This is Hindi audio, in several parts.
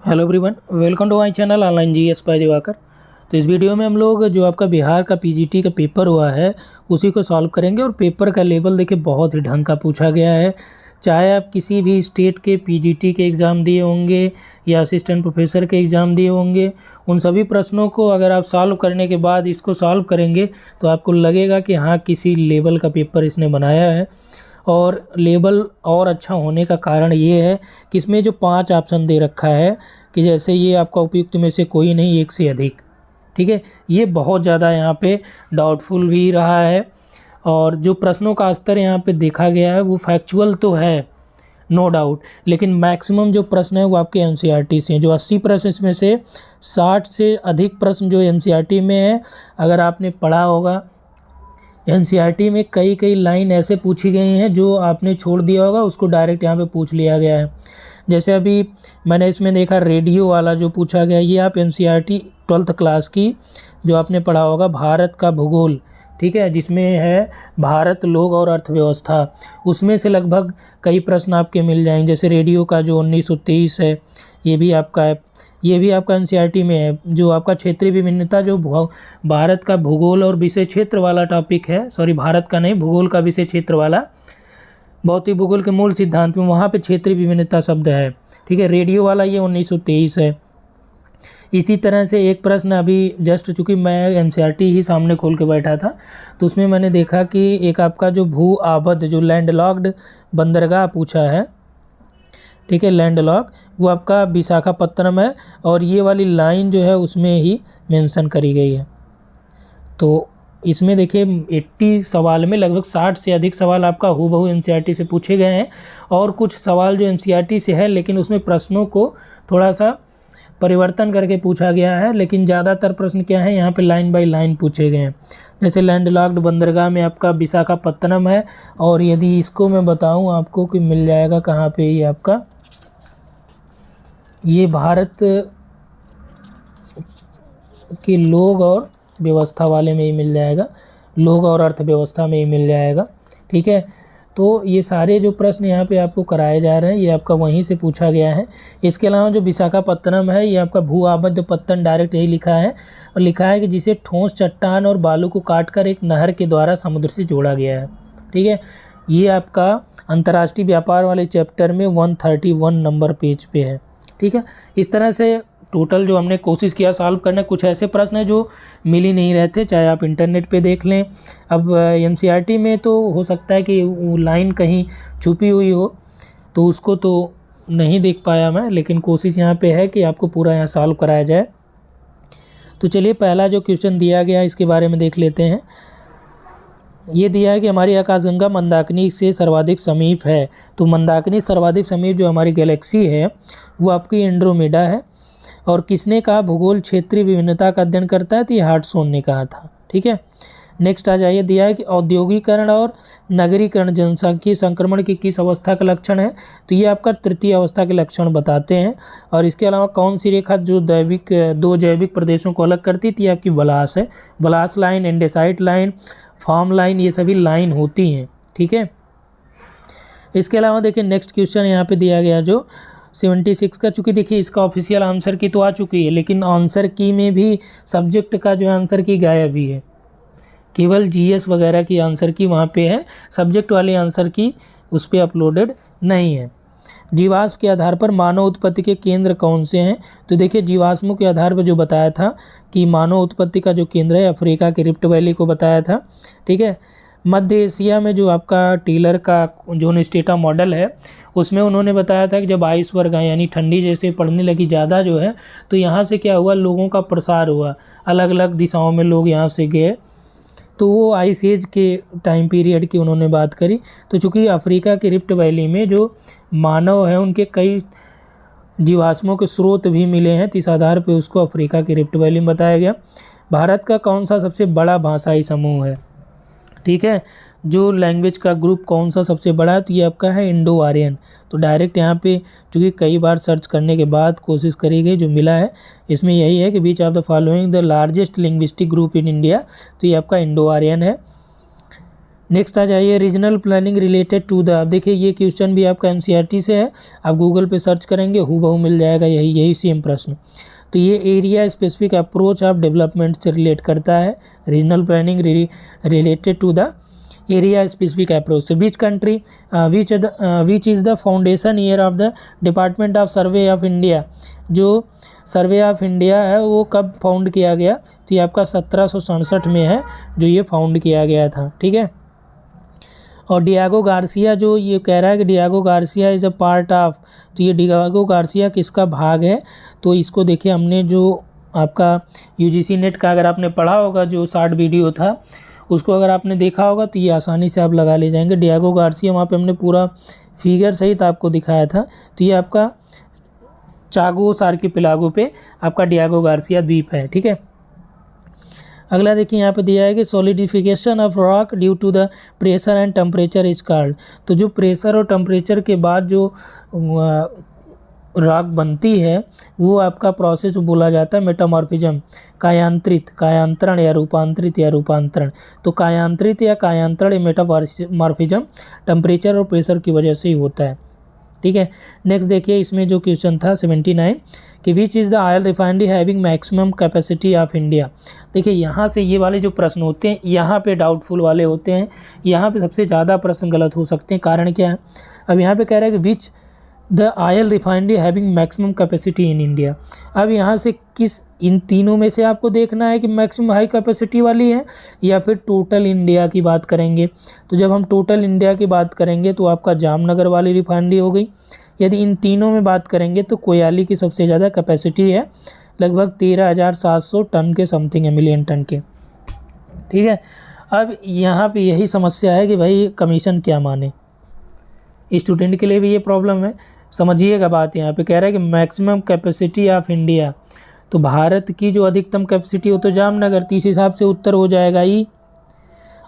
Hello everyone, welcome to my channel online GS by Divakar. तो इस वीडियो में हम लोग जो आपका बिहार का पीजीटी का पेपर हुआ है उसी को सॉल्व करेंगे। और पेपर का लेवल देखिए बहुत ही ढंग का पूछा गया है। चाहे आप किसी भी स्टेट के पीजीटी के एग्ज़ाम दिए होंगे या असिस्टेंट प्रोफेसर के एग्ज़ाम दिए होंगे, उन सभी प्रश्नों को अगर आप सॉल्व करने के बाद इसको सॉल्व करेंगे तो आपको लगेगा कि हाँ, किसी लेवल का पेपर इसने बनाया है। और लेवल और अच्छा होने का कारण ये है कि इसमें जो 5 ऑप्शन दे रखा है कि जैसे ये आपका उपयुक्त में से कोई नहीं, एक से अधिक। ठीक है, ये बहुत ज़्यादा यहाँ पे डाउटफुल भी रहा है। और जो प्रश्नों का स्तर यहाँ पे देखा गया है वो फैक्चुअल तो है, नो डाउट, लेकिन मैक्सिमम जो प्रश्न है वो आपके एनसीईआरटी से हैं। जो 80 प्रश्न इसमें से 60 से अधिक प्रश्न जो एनसीईआरटी में है। अगर आपने पढ़ा होगा, एनसीईआरटी में कई कई लाइन ऐसे पूछी गई हैं जो आपने छोड़ दिया होगा, उसको डायरेक्ट यहाँ पे पूछ लिया गया है। जैसे अभी मैंने इसमें देखा रेडियो वाला जो पूछा गया, ये आप एनसीईआरटी 12th क्लास की जो आपने पढ़ा होगा भारत का भूगोल, ठीक है, जिसमें है भारत, लोग और अर्थव्यवस्था, उसमें से लगभग कई प्रश्न आपके मिल जाएंगे। जैसे रेडियो का जो 1923 है, ये भी आपका है, ये भी आपका एनसीईआरटी में है। जो आपका क्षेत्रीय विभिन्नता, जो भारत का भूगोल और विषय क्षेत्र वाला टॉपिक है, सॉरी भारत का नहीं, भूगोल का विषय क्षेत्र वाला, भौतिक भूगोल के मूल सिद्धांत में वहाँ पे क्षेत्रीय विभिन्नता शब्द है। ठीक है, रेडियो वाला ये 1923 है। इसी तरह से एक प्रश्न अभी जस्ट, चूँकि मैं एनसीईआरटी ही सामने खोल के बैठा था, तो उसमें मैंने देखा कि एक आपका जो भू आबद्ध, जो लैंडलॉक्ड बंदरगाह पूछा है, ठीक है, लैंडलॉक, वो आपका विशाखापत्तनम है। और ये वाली लाइन जो है उसमें ही मेंशन करी गई है। तो इसमें देखिए 80 सवाल में लगभग 60 से अधिक सवाल आपका हूबहू एनसीईआरटी से पूछे गए हैं। और कुछ सवाल जो एनसीईआरटी से है लेकिन उसमें प्रश्नों को थोड़ा सा परिवर्तन करके पूछा गया है। लेकिन ज़्यादातर प्रश्न क्या है, यहाँ पे लाइन बाय लाइन पूछे गए हैं। जैसे लैंडलॉक्ड बंदरगाह में आपका विशाखापत्तनम है। और यदि इसको मैं बताऊँ आपको कि मिल जाएगा कहाँ पे, ये आपका, ये भारत के लोग और व्यवस्था वाले में ही मिल जाएगा, लोग और अर्थव्यवस्था में ही मिल जाएगा। ठीक है, तो ये सारे जो प्रश्न यहाँ पे आपको कराए जा रहे हैं ये आपका वहीं से पूछा गया है। इसके अलावा जो विशाखापत्तनम है, ये आपका भू आबद्ध पत्तन, डायरेक्ट यही लिखा है। और लिखा है कि जिसे ठोस चट्टान और बालू को काटकर एक नहर के द्वारा समुद्र से जोड़ा गया है। ठीक है, ये आपका अंतर्राष्ट्रीय व्यापार वाले चैप्टर में 131 नंबर पेज पे है। ठीक है, इस तरह से टोटल जो हमने कोशिश किया सॉल्व करने, कुछ ऐसे प्रश्न हैं जो मिल ही नहीं रहे थे, चाहे आप इंटरनेट पे देख लें। अब एनसीईआरटी में तो हो सकता है कि वो लाइन कहीं छुपी हुई हो, तो उसको तो नहीं देख पाया मैं, लेकिन कोशिश यहाँ पे है कि आपको पूरा यहाँ सॉल्व कराया जाए। तो चलिए पहला जो क्वेश्चन दिया गया है इसके बारे में देख लेते हैं। ये दिया है कि हमारी आकाशगंगा मंदाकिनी से सर्वाधिक समीप है। तो मंदाकिनी सर्वाधिक समीप जो हमारी गैलेक्सी है वो आपकी एंड्रोमेडा है। और किसने कहा भूगोल क्षेत्रीय विभिन्नता का अध्ययन करता है, तो ये हार्टसोन ने कहा था। ठीक है, नेक्स्ट आ जाइए, दिया है कि औद्योगिकरण और नगरीकरण जनसांख्यिकीय संक्रमण की किस अवस्था का लक्षण है, तो ये आपका तृतीय अवस्था के लक्षण बताते हैं। और इसके अलावा कौन सी रेखा जो दो जैविक प्रदेशों को अलग करती थी, आपकी बलास है। बलास line, andesite line, form line, ये सभी लाइन होती हैं। ठीक है, इसके अलावा देखिए नेक्स्ट क्वेश्चन यहाँ पे दिया गया जो 76 का, चूँकि देखिए इसका ऑफिशियल आंसर की तो आ चुकी है, लेकिन आंसर की में भी सब्जेक्ट का जो आंसर की गायब ही है। केवल जीएस वगैरह की आंसर की वहाँ पे है, सब्जेक्ट वाले आंसर की उस पर अपलोडेड नहीं है। जीवाश्म के आधार पर मानव उत्पत्ति के केंद्र कौन से हैं, तो देखिए जीवाश्मों के आधार पर जो बताया था कि मानव उत्पत्ति का जो केंद्र है अफ्रीका के रिफ्ट वैली को बताया था। ठीक है, मध्य एशिया में जो आपका टेलर का जोन स्टेटा मॉडल है उसमें उन्होंने बताया था कि जब आइस वर्ग आए, यानी ठंडी जैसे पड़ने लगी ज़्यादा जो है, तो यहाँ से क्या हुआ, लोगों का प्रसार हुआ, अलग अलग दिशाओं में लोग यहाँ से गए। तो वो आइस एज के टाइम पीरियड की उन्होंने बात करी। तो चूँकि अफ्रीका के रिफ्ट वैली में जो मानव है उनके कई जीवाश्मों के स्रोत भी मिले हैं, तो इस आधार पर उसको अफ्रीका के रिफ्ट वैली में बताया गया। भारत का कौन सा सबसे बड़ा भाषाई समूह है, ठीक है, जो लैंग्वेज का ग्रुप कौन सा सबसे बड़ा है, तो ये आपका है इंडो आर्यन। तो डायरेक्ट यहाँ पे चूँकि कई बार सर्च करने के बाद कोशिश करी गई, जो मिला है इसमें यही है कि which of the following the largest linguistic group in India, तो ये आपका इंडो आर्यन है। नेक्स्ट आ जाइए regional planning related to the, अब देखिए ये क्वेश्चन भी आपका एनसीईआरटी से है, आप गूगल पे सर्च करेंगे हूबहू मिल जाएगा यही सेम प्रश्न। तो ये area specific approach of development से रिलेट करता है, regional planning related to the area specific approach. Which country which is the foundation year of the department of survey of India, जो सर्वे ऑफ इंडिया है वो कब फाउंड किया गया, तो ये आपका 1767 में है जो ये फाउंड किया गया था, ठीक है। और डियागो गार्सिया जो ये कह रहा है कि Diego Garcia is a part of, तो ये डियागो गार्सिया किसका भाग है, तो इसको देखिए हमने जो आपका यूजीसी नेट का अगर आपने पढ़ा होगा जो शॉर्ट वीडियो था उसको अगर आपने देखा होगा तो ये आसानी से आप लगा ले जाएंगे। डियागो गार्सिया वहाँ पे हमने पूरा फिगर सहित आपको दिखाया था, तो ये आपका चागोस आर्किपेलागो पे आपका डियागो गार्सिया द्वीप है, ठीक है। अगला देखिए यहाँ पे दिया है कि solidification of rock due to the pressure and temperature is called, तो जो प्रेशर और टेम्परेचर के बाद जो रॉक बनती है वो आपका प्रोसेस बोला जाता है मेटामॉर्फिज्म, कायांतरण या रूपांतरण। तो कायांतरित या कायांतरण मेटामॉर्फिज्म टेम्परेचर और प्रेशर की वजह से ही होता है, ठीक है। नेक्स्ट देखिए इसमें जो क्वेश्चन था 79 कि विच is the oil refinery having maximum capacity of India. देखिए यहाँ से ये वाले जो प्रश्न होते हैं यहाँ पे डाउटफुल वाले होते हैं, यहाँ पे सबसे ज़्यादा प्रश्न गलत हो सकते हैं। कारण क्या है, अब यहाँ पे कह रहा है कि which the oil refinery having maximum capacity in India. अब यहाँ से किस इन तीनों में से आपको देखना है कि मैक्सिमम हाई कैपेसिटी वाली है या फिर टोटल इंडिया की बात करेंगे। तो जब हम टोटल इंडिया की बात करेंगे तो आपका जामनगर वाली रिफाइनरी हो गई। यदि इन तीनों में बात करेंगे तो कोयली की सबसे ज़्यादा कैपेसिटी है, लगभग 13,700 टन के समथिंग है, मिलियन टन के, ठीक है। अब यहाँ पे यही समस्या है कि भाई कमीशन क्या माने, स्टूडेंट के लिए भी ये प्रॉब्लम है। समझिएगा बात, यहाँ पे कह रहा है कि मैक्सिमम कैपेसिटी ऑफ इंडिया, तो भारत की जो अधिकतम कैपेसिटी हो तो जामनगर, तो इस हिसाब से उत्तर हो जाएगा ई।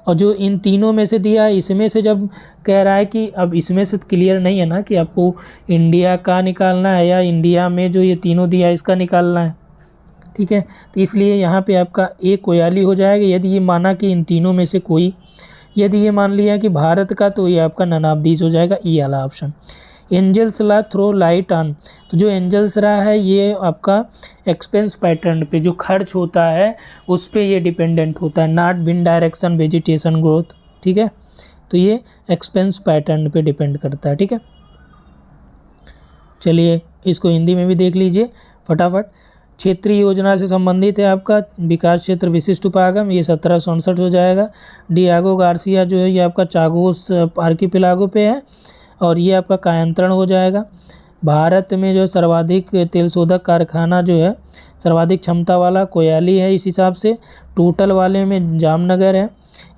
और जो इन तीनों में से दिया है इसमें से जब कह रहा है कि अब इसमें से क्लियर नहीं है ना कि आपको इंडिया का निकालना है या इंडिया में जो ये तीनों दिया है इसका निकालना है, ठीक है। तो इसलिए यहाँ पे आपका ए कोयली हो जाएगा यदि ये माना कि इन तीनों में से कोई, यदि ये मान लिया कि भारत का तो ये आपका ननाबदीज हो जाएगा, ई वाला option. Engel's law throw light on, तो जो एंजल्स रहा है ये आपका एक्सपेंस पैटर्न पे जो खर्च होता है उस पे ये डिपेंडेंट होता है, not wind direction vegetation growth, ठीक है। तो ये एक्सपेंस पैटर्न पे डिपेंड करता है, ठीक है। चलिए इसको हिंदी में भी देख लीजिए फटाफट। क्षेत्रीय योजना से संबंधित है आपका विकास क्षेत्र विशिष्ट उपागम, ये 1767 हो जाएगा। डियागो गार्सिया जो है ये आपका चागोस आर्किपेलागो पे है और ये आपका कायांतरण हो जाएगा। भारत में जो सर्वाधिक तेल शोधक कारखाना जो है सर्वाधिक क्षमता वाला कोयली है, इस हिसाब से टोटल वाले में जामनगर है।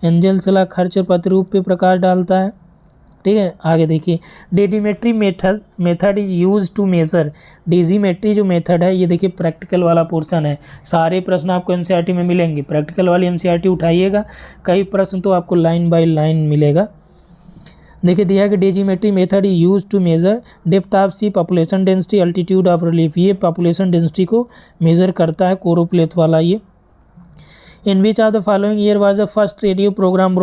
एंजल्सला खर्च प्रतिरूप पे प्रकाश डालता है, ठीक है। आगे देखिए dasymetry method is use to measure, dasymetry जो मेथड है ये देखिए प्रैक्टिकल वाला पोर्शन है, सारे प्रश्न आपको एनसीईआरटी में मिलेंगे, प्रैक्टिकल वाली एनसीईआरटी उठाइएगा, कई प्रश्न तो आपको लाइन बाय लाइन मिलेगा। देखिए दिया है कि dasymetric method is use to measure depth of sea, population density, altitude of relief, ये पॉपुलेशन डेंसिटी को मेजर करता है कोरोप्लेथ वाला ये। In which of the following year was the first radio programme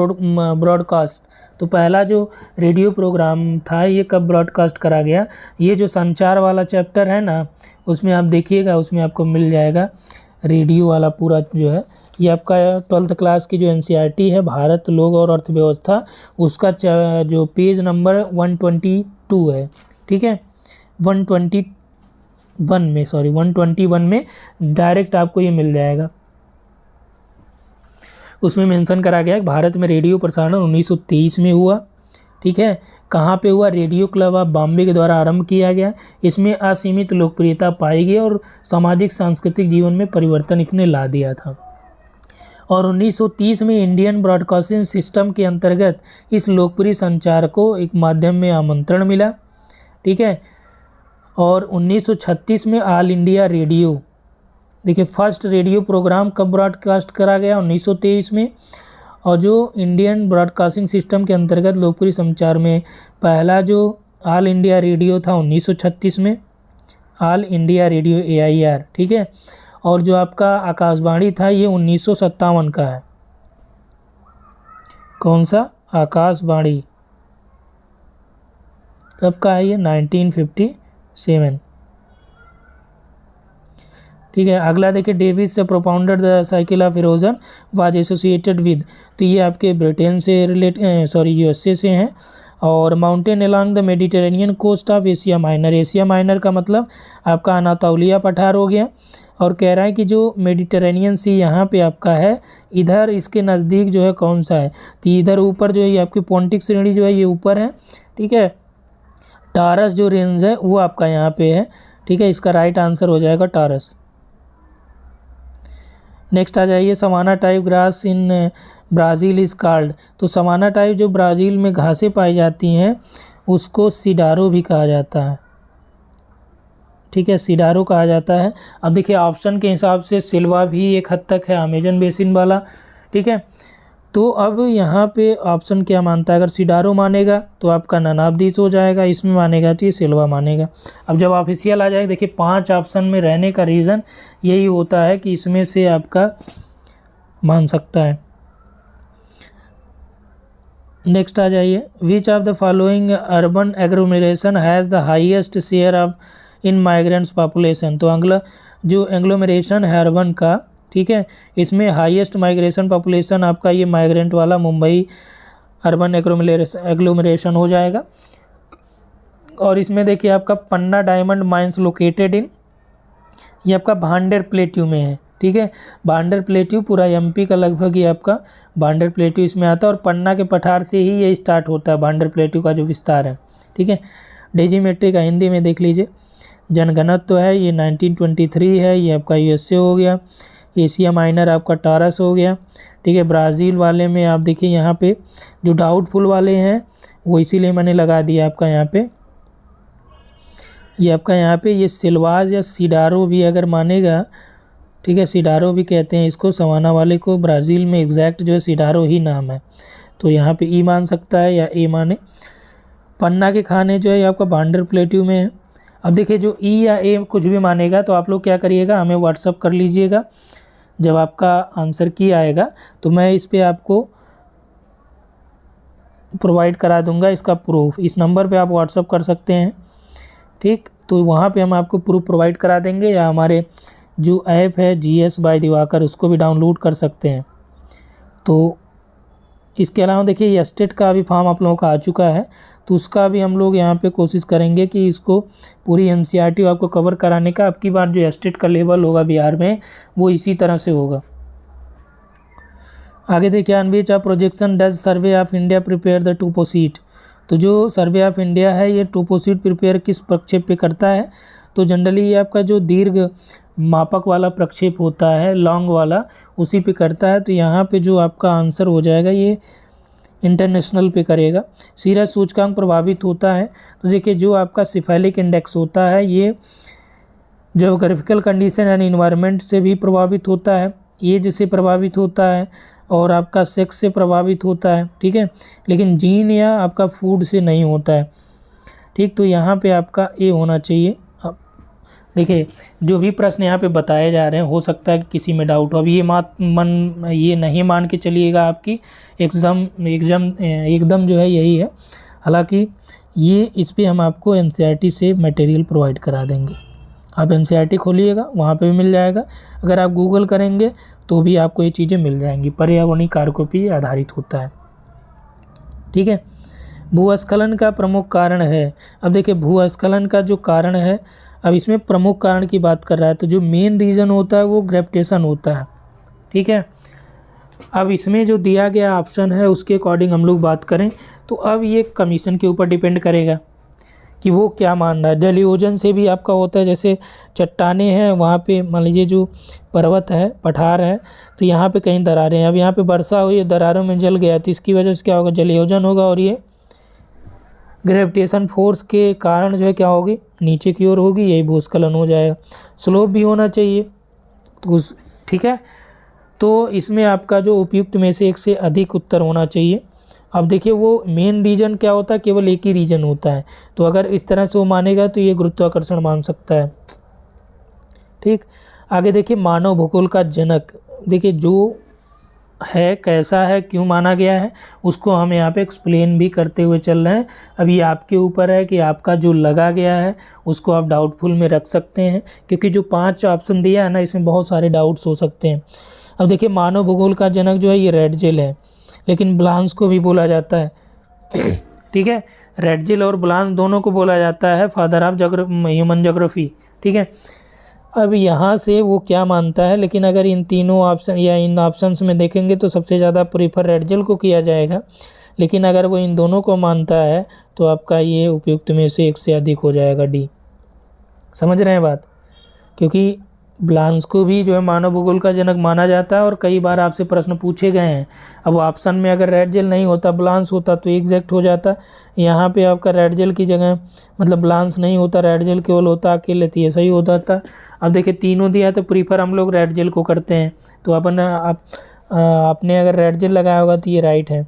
broadcast, तो पहला जो रेडियो प्रोग्राम था ये कब ब्रॉडकास्ट करा गया, ये जो संचार वाला चैप्टर है ना उसमें आप देखिएगा, उसमें आपको मिल जाएगा रेडियो वाला पूरा जो है, ये आपका 12th क्लास की जो एनसीईआरटी है भारत लोग और अर्थव्यवस्था उसका जो पेज नंबर 122 है, ठीक है। 121 में डायरेक्ट आपको ये मिल जाएगा, उसमें मेंशन करा गया है भारत में रेडियो प्रसारण 1923 में हुआ, ठीक है। कहाँ पे हुआ, रेडियो क्लब ऑफ बॉम्बे के द्वारा आरंभ किया गया, इसमें असीमित लोकप्रियता पाई गई और सामाजिक सांस्कृतिक जीवन में परिवर्तन इसने ला दिया था। और 1930 में इंडियन ब्रॉडकास्टिंग सिस्टम के अंतर्गत इस लोकप्रिय संचार को एक माध्यम में आमंत्रण मिला, ठीक है। और 1936 में ऑल इंडिया रेडियो, देखिए फर्स्ट रेडियो प्रोग्राम कब ब्रॉडकास्ट करा गया 1923 में, और जो इंडियन ब्रॉडकास्टिंग सिस्टम के अंतर्गत लोकप्रिय संचार में पहला जो ऑल इंडिया रेडियो था 1936 में, ऑल इंडिया रेडियो AIR, ठीक है। और जो आपका आकाशवाणी था ये 1957 का है, कौन सा आकाशवाणी कब का है ये? 1957। ठीक है, अगला देखिए, डेविस से propounded the cycle of erosion was associated with, तो ये आपके ब्रिटेन से यूएसए से हैं। और mountain along the Mediterranean coast of Asia Minor, Asia Minor का मतलब आपका अनातोलिया पठार हो गया। और कह रहा है कि जो मेडिटेरेनियन सी यहाँ पे आपका है, इधर इसके नज़दीक जो है कौन सा है, तो इधर ऊपर जो है ये आपकी पोंटिक श्रेणी जो है ये ऊपर है। ठीक है, टारस जो रेंज है वो आपका यहाँ पे है। ठीक है, इसका राइट आंसर हो जाएगा टारस। नेक्स्ट आ जाइए, savanna type grass in Brazil is called, तो सवाना टाइप जो ब्राज़ील में घासें पाई जाती हैं उसको सिडारो भी कहा जाता है। ठीक है, सिडारो कहा जाता है। अब देखिए ऑप्शन के हिसाब से सिल्वा भी एक हद तक है, अमेजन बेसिन वाला। ठीक है, तो अब यहाँ पे ऑप्शन क्या मानता है, अगर सिडारो मानेगा तो आपका ननाबदीस हो जाएगा, इसमें मानेगा तो ये सिल्वा मानेगा। अब जब ऑफिशियल आ जाएगा, देखिए 5 ऑप्शन में रहने का रीज़न यही होता है कि इसमें से आपका मान सकता है। नेक्स्ट आ जाइए, विच of the following urban agglomeration has the highest share of in migrants population, तो जो एग्लोमरेशन है अर्बन का, ठीक है, इसमें हाईएस्ट माइग्रेशन पॉपुलेशन आपका ये माइग्रेंट वाला मुंबई अर्बन एग्लोमरेशन हो जाएगा। और इसमें देखिए आपका पन्ना डायमंड माइंस लोकेटेड इन, ये आपका भांडेर प्लेट्यू में है। ठीक है, भांडेर प्लेट्यू पूरा एमपी का लगभग ये आपका भांडेर प्लेट्यू इसमें आता है, और पन्ना के पठार से ही ये स्टार्ट होता है भांडेर प्लेट्यू का जो विस्तार है। ठीक है, डेजीमेट्री का हिंदी में देख लीजिए, जनगणत तो है ये 1923 है, ये आपका यूएसए हो गया। एशिया माइनर आपका टारस हो गया। ठीक है, ब्राज़ील वाले में आप देखिए यहाँ पे जो डाउटफुल वाले हैं वो इसीलिए मैंने लगा दिया आपका यहाँ पे, ये आपका यहाँ पे ये सिल्वाज या सिडारो भी अगर मानेगा, ठीक है, सिडारो भी कहते हैं इसको, सवाना वाले को, ब्राज़ील में एग्जैक्ट जो है सिडारो ही नाम है, तो यहाँ पे ई मान सकता है या ए माने। पन्ना के खाने जो है आपका भांडेर प्लेट्यू में है। अब देखिए जो ई या ए कुछ भी मानेगा तो आप लोग क्या करिएगा, हमें व्हाट्सअप कर लीजिएगा, जब आपका आंसर की आएगा तो मैं इस पर आपको प्रोवाइड करा दूंगा इसका प्रूफ, इस नंबर पे आप व्हाट्सअप कर सकते हैं। ठीक, तो वहाँ पे हम आपको प्रूफ प्रोवाइड करा देंगे, या हमारे जो ऐप है जीएस बाय दिवाकर उसको भी डाउनलोड कर सकते हैं। तो इसके अलावा देखिए एस्टेट का भी फॉर्म आप लोगों का आ चुका है, तो उसका भी हम लोग यहाँ पे कोशिश करेंगे कि इसको पूरी एनसीईआरटी आपको कवर कराने का। अब की बार जो एस्टेट का लेवल होगा बिहार में वो इसी तरह से होगा। आगे देखिए, on which of projection does survey of India prepare the toposheet, तो जो सर्वे ऑफ इंडिया है ये टोपोसीट प्रिपेयर किस प्रक्षेप पे करता है, तो जनरली ये आपका जो दीर्घ मापक वाला प्रक्षेप होता है, लॉन्ग वाला, उसी पे करता है। तो यहाँ पे जो आपका आंसर हो जाएगा ये इंटरनेशनल पे करेगा। सीरस सूचकांक प्रभावित होता है, तो देखिए जो आपका सिफेलिक इंडेक्स होता है ये ज्योग्राफिकल कंडीशन एंड इन्वायरमेंट से भी प्रभावित होता है, एज से प्रभावित होता है, और आपका सेक्स से प्रभावित होता है। ठीक है, लेकिन जीन या आपका फूड से नहीं होता है। ठीक, तो यहाँ पे आपका ए होना चाहिए। अब देखिए जो भी प्रश्न यहाँ पे बताए जा रहे हैं, हो सकता है कि किसी में डाउट हो। अब ये नहीं मान के चलिएगा आपकी एकदम जो है यही है, हालांकि ये इस पे हम आपको एनसीईआरटी से मटेरियल प्रोवाइड करा देंगे। आप एनसीईआरटी खोलिएगा, वहाँ पे भी मिल जाएगा। अगर आप गूगल करेंगे तो भी आपको ये चीज़ें मिल जाएंगी, पर्यावरणीय कारकों पर आधारित होता है। ठीक है, भूस्खलन का प्रमुख कारण है। अब देखिए भूस्खलन का जो कारण है, अब इसमें प्रमुख कारण की बात कर रहा है, तो जो मेन रीज़न होता है वो ग्रेविटेशन होता है। ठीक है, अब इसमें जो दिया गया ऑप्शन है उसके अकॉर्डिंग हम लोग बात करें तो अब ये कमीशन के ऊपर डिपेंड करेगा कि वो क्या मान रहा है। जलयोजन से भी आपका होता है, जैसे चट्टाने हैं वहाँ पे मान लीजिए जो पर्वत है, पठार है, तो यहाँ पे कहीं दरारें हैं, अब यहाँ पे वर्षा हुई, दरारों में जल गया, तो इसकी वजह से क्या होगा, जलयोजन होगा, और ये ग्रेविटेशन फोर्स के कारण जो है क्या होगी, नीचे की ओर होगी, यही भूस्खलन हो जाएगा। स्लोप भी होना चाहिए तो ठीक है, तो इसमें आपका जो उपयुक्त में से एक से अधिक उत्तर होना चाहिए। अब देखिए वो मेन रीजन क्या होता है, केवल एक ही रीजन होता है, तो अगर इस तरह से वो मानेगा तो ये गुरुत्वाकर्षण मान सकता है। ठीक, आगे देखिए मानव भूगोल का जनक, देखिए जो है, कैसा है, क्यों माना गया है, उसको हम यहाँ पे एक्सप्लेन भी करते हुए चल रहे हैं। अब ये आपके ऊपर है कि आपका जो लगा गया है उसको आप डाउटफुल में रख सकते हैं, क्योंकि जो 5 ऑप्शन दिया है ना, इसमें बहुत सारे डाउट्स हो सकते हैं। अब देखिए, मानव भूगोल का जनक जो है ये रेडजेल है, लेकिन ब्लांस को भी बोला जाता है। ठीक है, रेडजेल और ब्लांस दोनों को बोला जाता है फादर ऑफ ह्यूमन ज्योग्राफी। ठीक है, अब यहाँ से वो क्या मानता है, लेकिन अगर इन तीनों ऑप्शन या इन ऑप्शंस में देखेंगे तो सबसे ज़्यादा प्रीफर रेडजेल को किया जाएगा, लेकिन अगर वो इन दोनों को मानता है तो आपका ये उपयुक्त में से एक से अधिक हो जाएगा, डी। समझ रहे हैं बात? क्योंकि ब्लांस को भी जो है मानव भूगोल का जनक माना जाता है, और कई बार आपसे प्रश्न पूछे गए हैं। अब ऑप्शन में अगर रेडजेल नहीं होता, ब्लांस होता तो एग्जैक्ट हो जाता। यहाँ पे आपका रेडजेल की जगह, मतलब ब्लांस नहीं होता, रेडजेल केवल होता अकेले, तो ये सही होता था। अब देखिए, तीनों दिया तो प्रीफर हम लोग रेडजेल को करते हैं, तो आपने अगर रेडजेल लगाया होगा तो ये राइट है।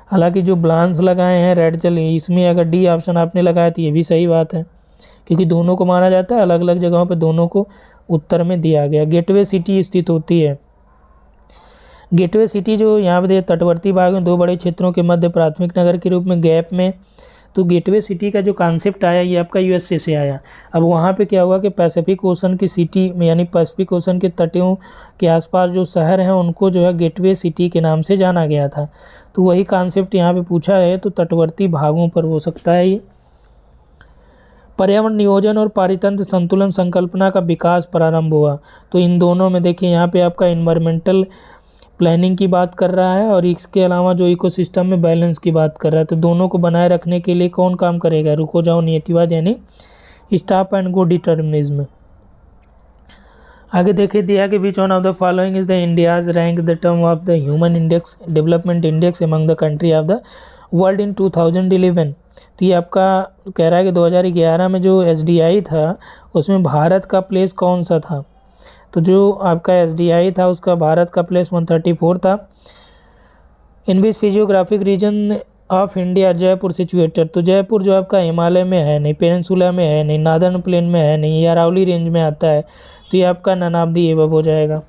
हालांकि जो ब्लांस लगाए हैं रेडजेल, इसमें अगर डी ऑप्शन आपने लगाया तो ये भी सही बात है, क्योंकि दोनों को माना जाता है, अलग अलग जगहों पे दोनों को उत्तर में दिया गया। गेटवे सिटी स्थित होती है। गेटवे सिटी जो यहाँ पे तटवर्ती भाग में 2 बड़े क्षेत्रों के मध्य प्राथमिक नगर के रूप में गैप में, तो गेटवे सिटी का जो कॉन्सेप्ट आया ये आपका यूएसए से आया। अब वहाँ पे क्या हुआ कि पैसिफिक ओशन की सिटी में, यानी पैसिफिक ओशन के तटों के आसपास जो शहर हैं उनको जो है गेटवे सिटी के नाम से जाना गया था। तो वही कॉन्सेप्ट यहाँ पे पूछा है, तो तटवर्ती भागों पर हो सकता है ये। पर्यावरण नियोजन और पारितंत्र संतुलन संकल्पना का विकास प्रारंभ हुआ। तो इन दोनों में देखिए, यहाँ पे आपका इन्वायरमेंटल प्लानिंग की बात कर रहा है, और इसके अलावा जो इकोसिस्टम में बैलेंस की बात कर रहा है। तो दोनों को बनाए रखने के लिए कौन काम करेगा? रुको जाओ नियतिवाद, यानी स्टॉप एंड गो डिटर्मिनिज्म। आगे देखिए दिया कि which one of the following is the India's rank the term of the human index development index among the country of the world in 2011। तो ये आपका कह रहा है कि 2011 में जो एसडीआई था उसमें भारत का प्लेस कौन सा था? तो जो आपका एसडीआई था उसका भारत का प्लेस 134 था। In which physiographic region of India Jaipur situated. तो जयपुर जो आपका हिमालय में है नहीं, पेनिनसुला में है नहीं, नादर्न प्लेन में है नहीं, या अरावली रेंज में आता है, तो ये आपका नन ऑफ दी एबव हो जाएगा।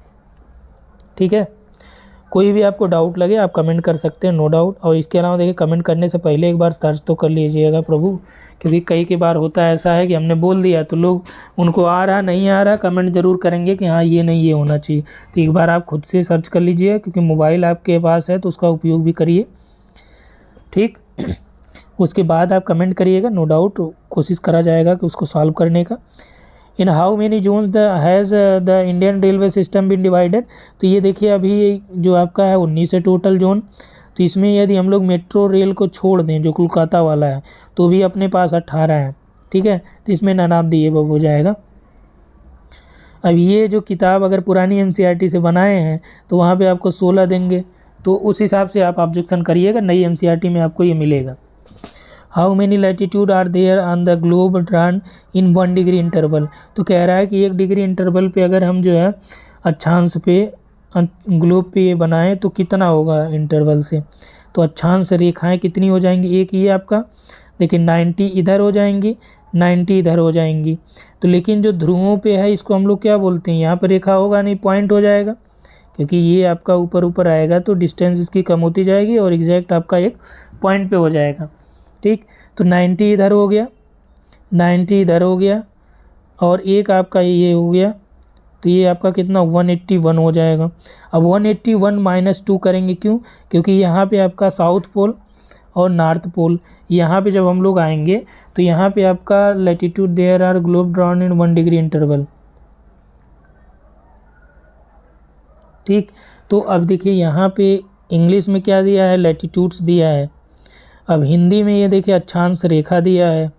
ठीक है, कोई भी आपको डाउट लगे आप कमेंट कर सकते हैं, नो डाउट। और इसके अलावा देखिए, कमेंट करने से पहले एक बार सर्च तो कर लीजिएगा प्रभु, क्योंकि कई बार होता है ऐसा है कि हमने बोल दिया तो लोग, उनको आ रहा नहीं आ रहा, कमेंट ज़रूर करेंगे कि हाँ ये नहीं, ये होना चाहिए। तो एक बार आप खुद से सर्च कर लीजिए, क्योंकि मोबाइल आपके पास है तो उसका उपयोग भी करिए। ठीक, उसके बाद आप कमेंट करिएगा, नो डाउट कोशिश करा जाएगा कि उसको सॉल्व करने का। In how many zones the has the Indian railway system been divided. तो ये देखिए, अभी जो आपका है 19 है टोटल जोन। तो इसमें यदि हम लोग मेट्रो रेल को छोड़ दें जो कोलकाता वाला है, तो भी अपने पास 18 है। ठीक है, तो इसमें नन ऑफ द एबव हो जाएगा। अब ये जो किताब अगर पुरानी एनसीईआरटी से बनाए हैं तो वहाँ पे आपको 16 देंगे, तो उस हिसाब से आप ऑब्जेक्शन करिएगा, नई एनसीईआरटी में आपको ये मिलेगा। How many latitude are there on the globe drawn in 1 degree interval. तो कह रहा है कि 1 डिग्री इंटरवल पे अगर हम जो है अक्षांश पे ग्लोब पे ये बनाएं तो कितना होगा इंटरवल से। तो अक्षांश रेखाएं कितनी हो जाएंगी? एक ये आपका देखिए 90 इधर हो जाएंगी, 90 इधर हो जाएंगी। तो लेकिन जो ध्रुवों पे है इसको हम लोग क्या बोलते हैं? यहाँ पर रेखा होगा नहीं, पॉइंट हो जाएगा, क्योंकि ये आपका ऊपर ऊपर आएगा तो डिस्टेंस इसकी कम होती जाएगी और एग्जैक्ट आपका एक पॉइंट पे हो जाएगा। ठीक, तो 90 इधर हो गया, 90 इधर हो गया, और एक आपका ये हो गया, तो ये आपका कितना 181 हो जाएगा। अब 181 -2 करेंगे, क्यों? क्योंकि यहाँ पे आपका साउथ पोल और नॉर्थ पोल, यहाँ पे जब हम लोग आएंगे तो यहाँ पे आपका latitude there are globe drawn in 1 degree interval. ठीक, तो अब देखिए यहाँ पे इंग्लिश में क्या दिया है? लैटिट्यूड्स दिया है। अब हिंदी में ये देखिए अक्षांश रेखा दिया है,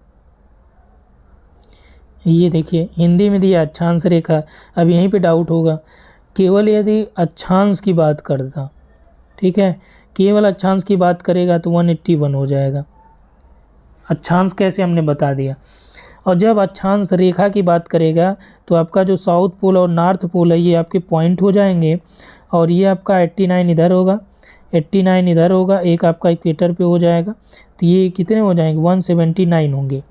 ये देखिए हिंदी में दिया अक्षांश रेखा। अब यहीं पे डाउट होगा, केवल यदि अक्षांश की बात करता, ठीक है, केवल अक्षांश की बात करेगा तो 181 हो जाएगा। अक्षांश कैसे हमने बता दिया। और जब अक्षांश रेखा की बात करेगा तो आपका जो साउथ पोल और नॉर्थ पोल है ये आपके पॉइंट हो जाएंगे, और ये आपका 89 इधर होगा, 89 इधर होगा, एक आपका इक्वेटर पे हो जाएगा। तो ये कितने हो जाएंगे? 179 होंगे।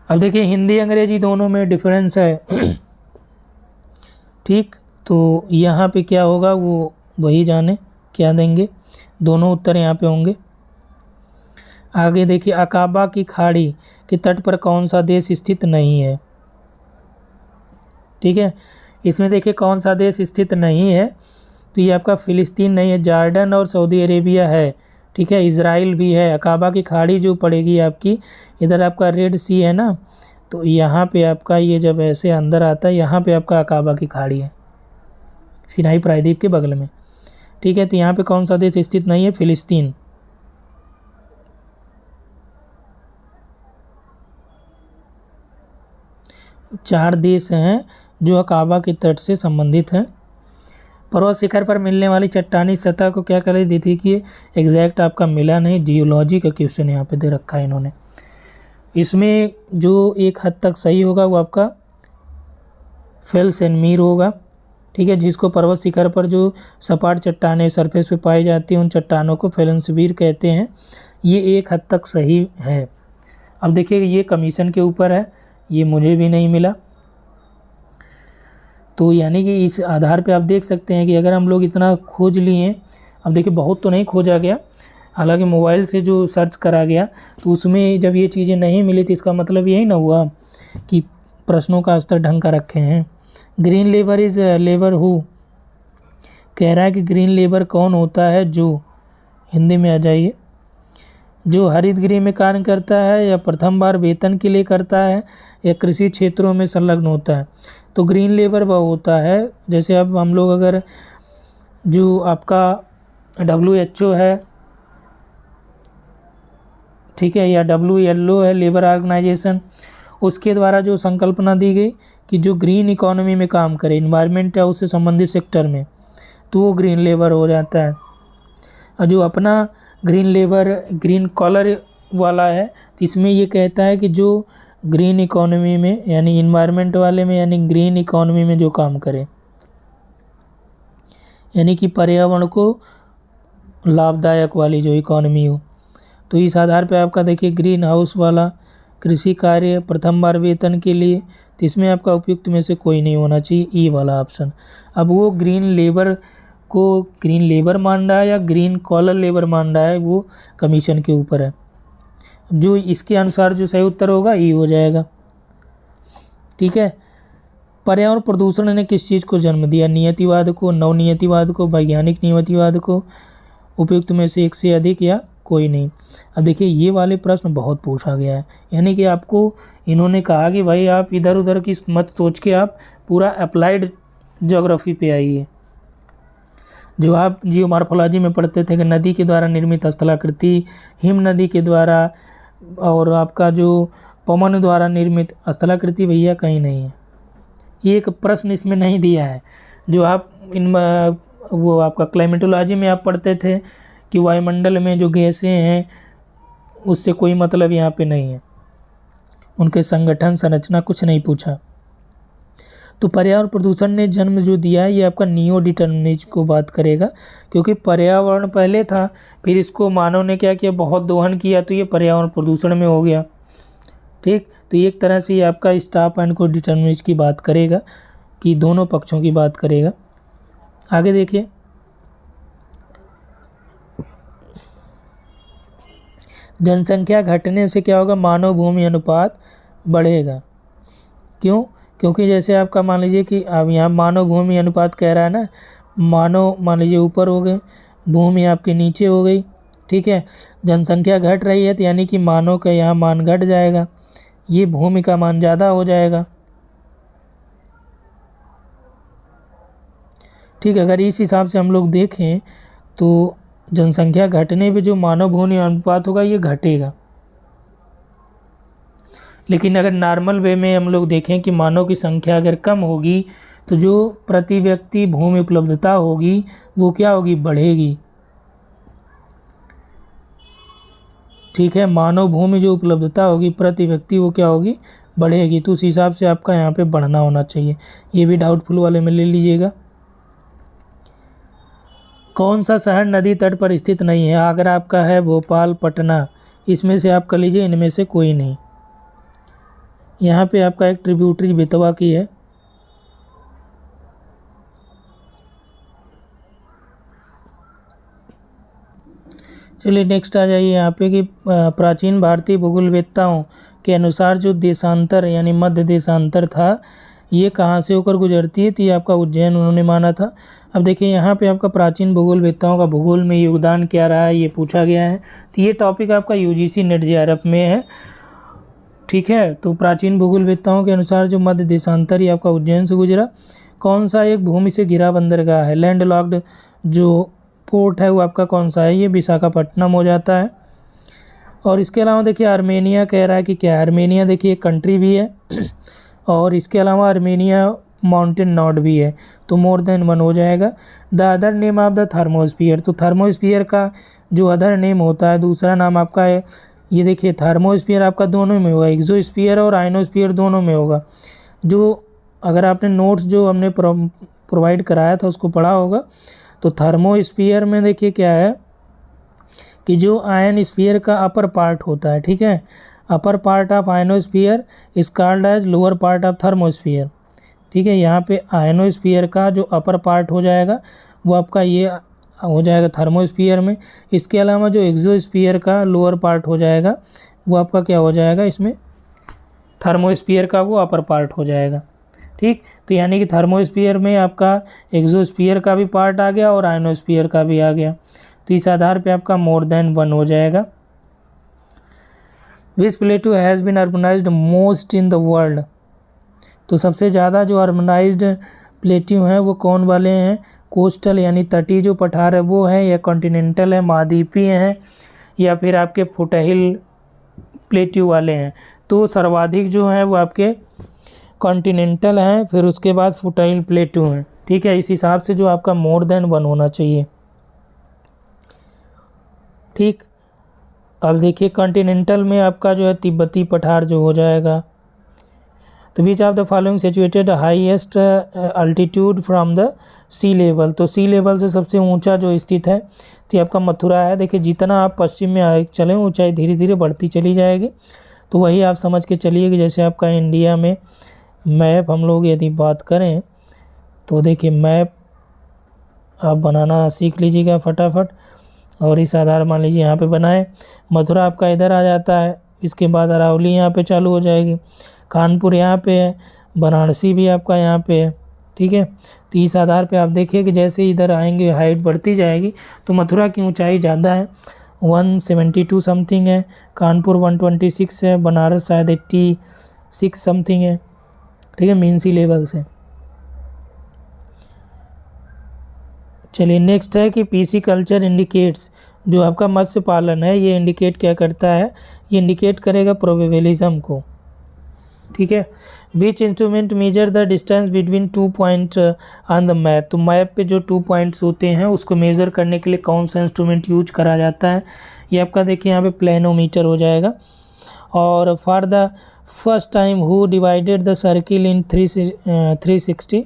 अब देखिए हिंदी अंग्रेजी दोनों में डिफरेंस है। ठीक, तो यहाँ पे क्या होगा वो वही जाने, क्या देंगे, दोनों उत्तर यहाँ पे होंगे। आगे देखिए, अकाबा की खाड़ी के तट पर कौन सा देश स्थित नहीं है। ठीक है, इसमें देखिए कौन सा देश स्थित नहीं है, तो ये आपका फ़िलिस्तीन नहीं है, जॉर्डन और सऊदी अरेबिया है। ठीक है, इज़राइल भी है। अकाबा की खाड़ी जो पड़ेगी आपकी, इधर आपका रेड सी है ना, तो यहाँ पे आपका ये जब ऐसे अंदर आता है, यहाँ पे आपका अकाबा की खाड़ी है, सिनाई प्रायद्वीप के बगल में। ठीक है, तो यहाँ पे कौन सा देश स्थित नहीं है, फ़िलिस्तीन। चार देश हैं जो अकाबा के तट से संबंधित हैं। पर्वत शिखर पर मिलने वाली चट्टानी सतह को क्या कर दी थी कि एग्जैक्ट आपका मिला नहीं, जियोलॉजी का क्वेश्चन यहाँ पे दे रखा है इन्होंने। इसमें जो एक हद तक सही होगा वो आपका फेल्सेनमीर होगा। ठीक है, जिसको पर्वत शिखर पर जो सपाट चट्टानें सरफेस पे पाई जाती हैं उन चट्टानों को फेल्सेनमीर कहते हैं। ये एक हद तक सही है। अब देखिए ये कमीशन के ऊपर है, ये मुझे भी नहीं मिला, तो यानी कि इस आधार पे आप देख सकते हैं कि अगर हम लोग इतना खोज लिए, अब देखिए बहुत तो नहीं खोजा गया, हालांकि मोबाइल से जो सर्च करा गया तो उसमें जब ये चीज़ें नहीं मिली तो इसका मतलब यही ना हुआ कि प्रश्नों का स्तर ढंग का रखे हैं। Green labour is labour who, कह रहा है कि ग्रीन लेबर कौन होता है, जो, हिंदी में आ जाइए, जो हरित गृह में कार्य करता है या प्रथम बार वेतन के लिए करता है या कृषि क्षेत्रों में संलग्न होता है। तो ग्रीन लेबर वह होता है, जैसे अब हम लोग अगर जो आपका WHO है, ठीक है, या WLO है, लेबर ऑर्गेनाइजेशन, उसके द्वारा जो संकल्पना दी गई कि जो ग्रीन इकोनॉमी में काम करे, इन्वायरमेंट या उससे संबंधित सेक्टर में, तो वो ग्रीन लेबर हो जाता है। और जो अपना ग्रीन लेबर ग्रीन कॉलर वाला है, तो इसमें ये कहता है कि जो ग्रीन इकोनॉमी में यानी इन्वायरमेंट वाले में यानी ग्रीन इकोनॉमी में जो काम करे, यानी कि पर्यावरण को लाभदायक वाली जो इकोनॉमी हो। तो इस आधार पे आपका देखिए ग्रीन हाउस वाला, कृषि कार्य, प्रथम बार वेतन के लिए, तो इसमें आपका उपयुक्त में से कोई नहीं होना चाहिए, ई वाला ऑप्शन। अब वो ग्रीन लेबर को ग्रीन लेबर मान रहा है या ग्रीन कॉलर लेबर मान रहा है, वो कमीशन के ऊपर है। जो इसके अनुसार जो सही उत्तर होगा ई हो जाएगा। ठीक है, पर्यावरण प्रदूषण ने किस चीज़ को जन्म दिया, नियतिवाद को, नवनियतिवाद को, वैज्ञानिक नियतिवाद को, उपयुक्त में से एक से अधिक या कोई नहीं। अब देखिए ये वाले प्रश्न बहुत पूछा गया है, यानी कि आपको इन्होंने कहा कि भाई आप इधर उधर की मत सोच के आप पूरा अप्लाइड ज्योग्राफी पे आइए। जो आप जियोमॉर्फोलॉजी में पढ़ते थे कि नदी के द्वारा निर्मित स्थलाकृति, हिम नदी के द्वारा, और आपका जो पवन द्वारा निर्मित स्थलाकृति, भैया कहीं नहीं है। ये एक प्रश्न इसमें नहीं दिया है। जो आप वो आपका क्लाइमेटोलॉजी में आप पढ़ते थे कि वायुमंडल में जो गैसें हैं उससे कोई मतलब यहाँ पे नहीं है, उनके संगठन संरचना कुछ नहीं पूछा। तो पर्यावरण प्रदूषण ने जन्म जो दिया है ये आपका नियो डिटर्मिनिज्म को बात करेगा, क्योंकि पर्यावरण पहले था, फिर इसको मानव ने क्या किया, बहुत दोहन किया, तो ये पर्यावरण प्रदूषण में हो गया। ठीक, तो एक तरह से ये आपका स्टॉप एंड को डिटर्मिनिज्म की बात करेगा, कि दोनों पक्षों की बात करेगा। आगे देखिए, जनसंख्या घटने से क्या होगा, मानव भूमि अनुपात बढ़ेगा। क्यों, क्योंकि जैसे आपका मान लीजिए कि अब यहाँ मानव भूमि अनुपात कह रहा है ना, मानव मान लीजिए ऊपर हो गए, भूमि आपके नीचे हो गई। ठीक है, जनसंख्या घट रही है तो यानी कि मानव का यहाँ मान घट जाएगा, ये भूमि का मान ज़्यादा हो जाएगा। ठीक है, अगर इस हिसाब से हम लोग देखें तो जनसंख्या घटने पे जो मानव भूमि अनुपात होगा ये घटेगा। लेकिन अगर नॉर्मल वे में हम लोग देखें कि मानव की संख्या अगर कम होगी तो जो प्रति व्यक्ति भूमि उपलब्धता होगी वो क्या होगी, बढ़ेगी। ठीक है, मानव भूमि जो उपलब्धता होगी प्रति व्यक्ति वो क्या होगी, बढ़ेगी। तो उस हिसाब से आपका यहाँ पे बढ़ना होना चाहिए, ये भी डाउटफुल वाले में ले लीजिएगा। कौन सा शहर नदी तट पर स्थित नहीं है, आगरा आपका है, भोपाल, पटना, इसमें से आप कर लीजिए, इनमें से कोई नहीं। यहाँ पे आपका एक ट्रिब्यूटरी बेतवा की है, चलिए नेक्स्ट आ जाइए यहाँ पे कि प्राचीन भारतीय भूगोलवेत्ताओं के अनुसार जो देशांतर यानी मध्य देशांतर था ये कहाँ से होकर गुजरती है, तो ये आपका उज्जैन उन्होंने माना था। अब देखिए यहाँ पे आपका प्राचीन भूगोलवेत्ताओं का भूगोल में योगदान क्या रहा है ये पूछा गया है। तो ये टॉपिक आपका यूजीसी नेट जेआरएफ में है, ठीक है। तो प्राचीन भूगोलवेत्ताओं के अनुसार जो मध्य देशांतर ये आपका उज्जैन से गुजरा। कौन सा एक भूमि से घिरा बंदरगाह है, लैंड लॉक्ड जो पोर्ट है वो आपका कौन सा है, ये विशाखापट्टनम हो जाता है। और इसके अलावा देखिए आर्मेनिया कह रहा है कि क्या है, आर्मेनिया देखिए एक कंट्री भी है और इसके अलावा आर्मेनिया माउंटेन नोड भी है, तो मोर देन वन हो जाएगा। The other name of the thermosphere, तो थर्मोस्फियर का जो अदर नेम होता है दूसरा नाम आपका है, ये देखिए थर्मोस्फियर आपका दोनों में होगा, एक्सोस्फियर और आयनोस्फियर दोनों में होगा। जो अगर आपने नोट्स जो हमने प्रोवाइड कराया था उसको पढ़ा होगा, तो थर्मोस्फियर में देखिए क्या है कि जो आयन स्फीयर का अपर पार्ट होता है, ठीक है, upper part of ionosphere is called as lower part of thermosphere, ठीक है। यहाँ पे आयनोस्फीयर का जो अपर पार्ट हो जाएगा वो आपका ये हो जाएगा थर्मोस्फियर में। इसके अलावा जो एक्सोस्फीयर का लोअर पार्ट हो जाएगा वो आपका क्या हो जाएगा, इसमें थर्मोस्फियर का वो अपर पार्ट हो जाएगा, ठीक। तो यानी कि थर्मोस्फियर में आपका एक्सोस्फियर का भी पार्ट आ गया और आयनोस्फियर का भी आ गया, तो इस आधार पे आपका मोर देन वन हो जाएगा। Which plateau has been urbanised most in the world, तो सबसे ज़्यादा जो अर्बनाइज्ड प्लेट्यू हैं वो कौन वाले हैं, कोस्टल यानी तटीय जो पठार है वो है, या कॉन्टिनेंटल है महाद्वीपीय हैं, या फिर आपके फुटहिल प्लेट्यू वाले हैं। तो सर्वाधिक जो हैं वो आपके कॉन्टिनेंटल हैं, फिर उसके बाद फुटहिल प्लेट्यू हैं, ठीक है। इस हिसाब से जो आपका मोर देन वन होना चाहिए, ठीक। अब देखिए कॉन्टिनेंटल में आपका जो है तिब्बती पठार जो हो जाएगा। तो which of the following situated highest altitude from the sea level, तो सी लेवल से सबसे ऊंचा जो स्थित है तो आपका मथुरा है। देखिए जितना आप पश्चिम में आगे चलें ऊंचाई धीरे धीरे बढ़ती चली जाएगी, तो वही आप समझ के चलिए कि जैसे आपका इंडिया में मैप हम लोग यदि बात करें तो देखिए मैप आप बनाना सीख लीजिएगा फटाफट, और इस आधार मान लीजिए यहाँ पे बनाए, मथुरा आपका इधर आ जाता है, इसके बाद अरावली यहाँ पे चालू हो जाएगी, कानपुर यहाँ पे है, वाराणसी भी आपका यहाँ पे है, ठीक है। तो इस आधार पे आप देखिए कि जैसे इधर आएंगे हाइट बढ़ती जाएगी, तो मथुरा की ऊंचाई ज़्यादा है 172 समथिंग है, कानपुर 126 है, बनारस शायद 86 समथिंग है, ठीक है, मीन सी लेवल से। चलिए नेक्स्ट है कि पीसी कल्चर इंडिकेट्स, जो आपका मत्स्य पालन है ये इंडिकेट क्या करता है, ये इंडिकेट करेगा प्रोबेबिलिज्म को, ठीक है। Which instrument measure the distance between 2 point on the map, तो मैप पे जो 2 पॉइंट्स होते हैं उसको मेज़र करने के लिए कौन सा इंस्ट्रूमेंट यूज करा जाता है, ये आपका देखिए यहाँ पे प्लेनोमीटर हो जाएगा। और for the first time who divided the circle in 360,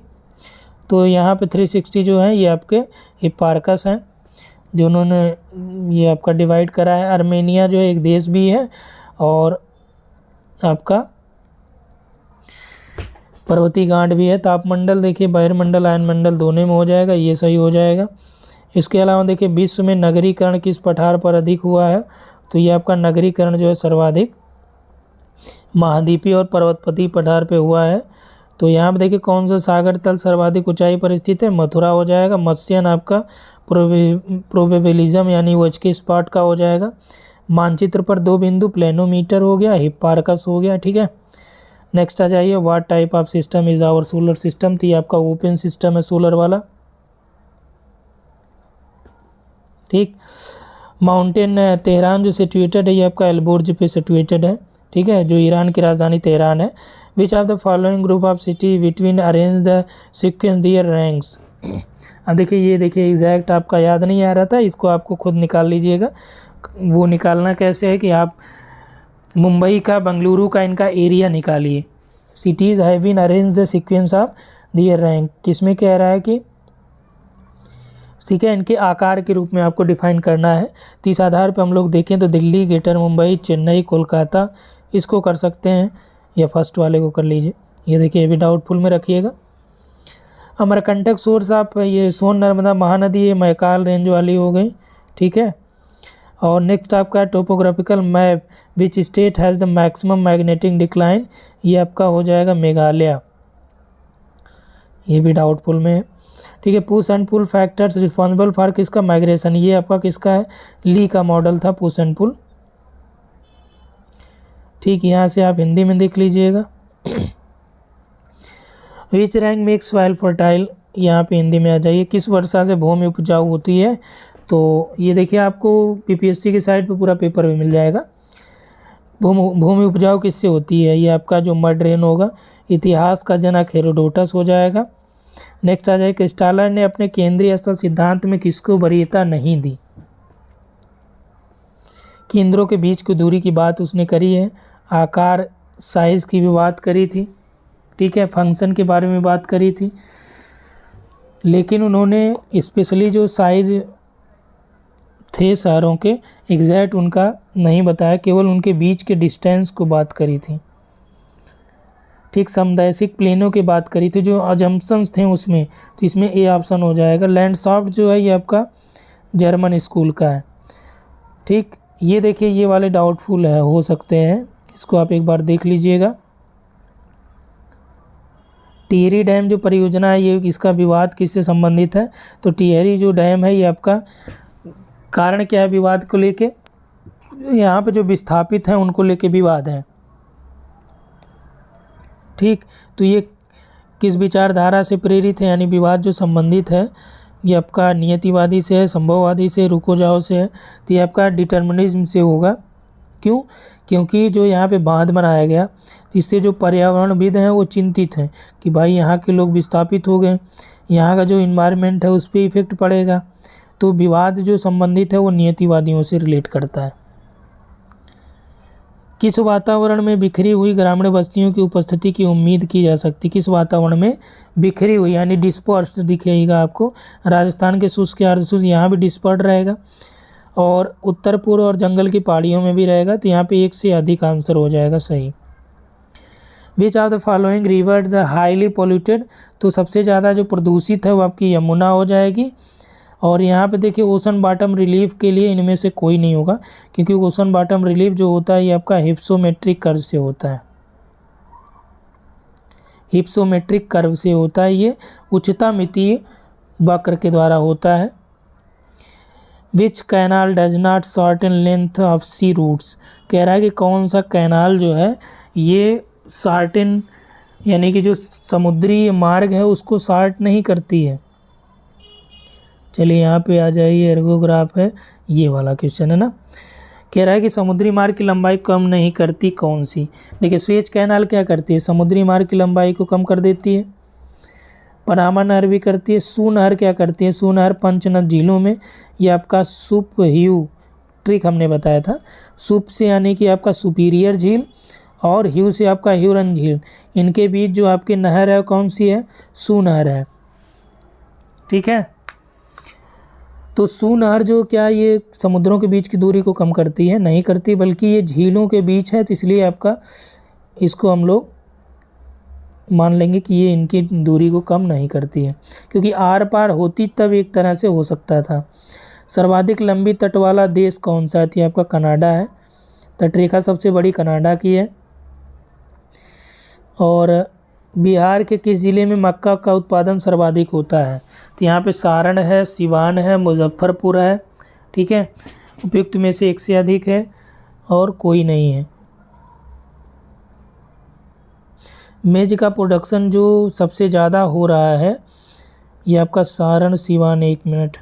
तो यहाँ पे 360 जो है ये आपके हिप्पारकस हैं जो उन्होंने ये आपका डिवाइड करा है। आर्मेनिया जो है एक देश भी है और आपका पर्वतीय गांठ भी है। तापमंडल देखिए बहिर्मंडल आयनमंडल दोनों में हो जाएगा, ये सही हो जाएगा। इसके अलावा देखिए विश्व में नगरीकरण किस पठार पर अधिक हुआ है, तो ये आपका नगरीकरण जो है सर्वाधिक महाद्वीपीय और पर्वतपति पठार पे हुआ है। तो यहाँ पे देखिए कौन सा सागर तल सर्वाधिक ऊंचाई पर स्थित है, मथुरा हो जाएगा। मत्स्यन आपका प्रोबेबिलिज्म यानी वोचके स्पॉट का हो जाएगा। मानचित्र पर 2 बिंदु प्लेनोमीटर हो गया, हिप्पारकस हो गया, ठीक है। नेक्स्ट आ जाइए, what type of system is our solar system, तो ये आपका ओपन सिस्टम है सोलर वाला, ठीक। माउंटेन तेहरान जो सिचुएटेड है ये आपका एल्बोर्ज पे सिचुएटेड है, ठीक है, जो ईरान की राजधानी तेहरान है। Which of the following group of city between arrange the sequence their ranks, अब देखिए ये देखिए एग्जैक्ट आपका याद नहीं आ रहा था, इसको आपको खुद निकाल लीजिएगा। वो निकालना कैसे है कि आप मुंबई का बेंगलुरु का इनका एरिया निकालिए। Cities have been arrange the sequence of their rank, किसमें कह रहा है कि ठीक है इनके आकार के रूप में आपको डिफाइन करना है। तो इस आधार पर हम लोग देखें तो दिल्ली, ग्रेटर मुंबई, चेन्नई, कोलकाता इसको कर सकते हैं, या फर्स्ट वाले को कर लीजिए। ये देखिए ये भी डाउटफुल में रखिएगा। अमरकंटक सोर्स आप ये सोन नर्मदा महानदी ये मैकाल रेंज वाली हो गई, ठीक है। और नेक्स्ट आपका topographical map which state has the maximum magnetic decline, ये आपका हो जाएगा मेघालय, ये भी डाउटफुल में है। ठीक है, push and pull factors responsible for किसका माइग्रेशन, ये आपका किसका है, ली का मॉडल था पुश एंड पुल। ठीक, यहाँ से आप हिंदी में देख लीजिएगा। विच रैंक मेक्स सॉइल फर्टाइल, यहाँ पे हिंदी में आ जाइए, किस वर्षा से भूमि उपजाऊ होती है। तो ये देखिए आपको पीपीएससी की साइट पे पूरा पेपर भी मिल जाएगा। भूमि उपजाऊ किससे होती है, ये आपका जो मड रेन होगा। इतिहास का जनक हेरोडोटस हो जाएगा। नेक्स्ट आ जाए, क्रिस्टालर ने अपने केंद्रीय स्थल सिद्धांत में किसको वरीयता नहीं दी, केंद्रों के बीच की दूरी की बात उसने करी है, आकार साइज की भी बात करी थी, ठीक है, फंक्शन के बारे में बात करी थी, लेकिन उन्होंने स्पेशली जो साइज थे शहरों के एग्जैक्ट उनका नहीं बताया, केवल उनके बीच के डिस्टेंस को बात करी थी। ठीक, समुदायिक प्लेनों की बात करी थी, जो अजम्पशंस थे उसमें, तो इसमें ए ऑप्शन हो जाएगा। लैंडसॉफ्ट जो है ये आपका जर्मन स्कूल का है। ठीक, ये देखिए ये वाले डाउटफुल है, हो सकते हैं, इसको आप एक बार देख लीजिएगा। टिहरी डैम जो परियोजना है ये इसका विवाद किससे संबंधित है, तो टिहरी जो डैम है ये आपका कारण क्या है विवाद को लेके, यहाँ पे जो विस्थापित हैं उनको लेके विवाद है। ठीक, तो ये किस विचारधारा से प्रेरित है, यानी विवाद जो संबंधित है ये आपका नियतिवादी से है, संभववादी से, रुको जाओ से है, तो ये आपका डिटर्मिनिज्म से होगा। क्यों, क्योंकि जो यहाँ पे बांध बनाया गया इससे जो पर्यावरणविद हैं वो चिंतित हैं कि भाई यहाँ के लोग विस्थापित हो गए, यहाँ का जो इन्वायरमेंट है उस पर इफेक्ट पड़ेगा। तो विवाद जो संबंधित है वो नियतिवादियों से रिलेट करता है। किस वातावरण में बिखरी हुई ग्रामीण बस्तियों की उपस्थिति की उम्मीद की जा सकती, किस वातावरण में बिखरी हुई यानी डिस्पर्स्ड दिखेगा आपको, राजस्थान के शुष्क या अर्धशुष्क यहाँ भी डिस्पर्ड रहेगा, और उत्तर पूर्व और जंगल की पहाड़ियों में भी रहेगा, तो यहाँ पे एक से अधिक आंसर हो जाएगा सही। विच of the following river the highly polluted, तो सबसे ज़्यादा जो प्रदूषित है वो आपकी यमुना हो जाएगी। और यहाँ पे देखिए ओशन बॉटम रिलीफ के लिए इनमें से कोई नहीं होगा, क्योंकि ओशन बॉटम रिलीफ जो होता है ये आपका हिप्सोमेट्रिक कर्व से होता है, हिप्सोमेट्रिक कर्व से होता है, ये उच्चता मितीय वक्र के द्वारा होता है। Which canal does not shorten length of sea routes, कह रहा है कि कौन सा कैनाल जो है ये शॉर्टन यानी कि जो समुद्री मार्ग है उसको शॉर्ट नहीं करती है। चलिए यहाँ पे आ जाइए, एर्गोग्राफ है ये वाला क्वेश्चन है ना, कह रहा है कि समुद्री मार्ग की लंबाई कम नहीं करती कौन सी। देखिए स्वेज कैनाल क्या करती है, समुद्री मार्ग की लंबाई को कम कर देती है, पनामा नहर भी करती है। सू नहर क्या करती है, सू नहर पंचनद झीलों में, ये आपका सुप ह्यू ट्रिक हमने बताया था, सुप से यानी कि आपका सुपीरियर झील और ह्यू से आपका ह्यूरन झील, इनके बीच जो आपकी नहर है कौन सी है, सू नहर है। ठीक है, तो सू नहर जो क्या ये समुद्रों के बीच की दूरी को कम करती है, नहीं करती, बल्कि ये झीलों के बीच है, तो इसलिए आपका इसको हम लोग मान लेंगे कि ये इनकी दूरी को कम नहीं करती है, क्योंकि आर पार होती तब एक तरह से हो सकता था। सर्वाधिक लंबी तट वाला देश कौन सा है, तो आपका कनाडा है, तटरेखा सबसे बड़ी कनाडा की है। और बिहार के किस ज़िले में मक्का का उत्पादन सर्वाधिक होता है, तो यहाँ पे सारण है, सिवान है, मुजफ्फरपुर है। ठीक है, उपयुक्त में से एक से अधिक है और कोई नहीं है। मेज का प्रोडक्शन जो सबसे ज़्यादा हो रहा है ये आपका सारण सिवान, एक मिनट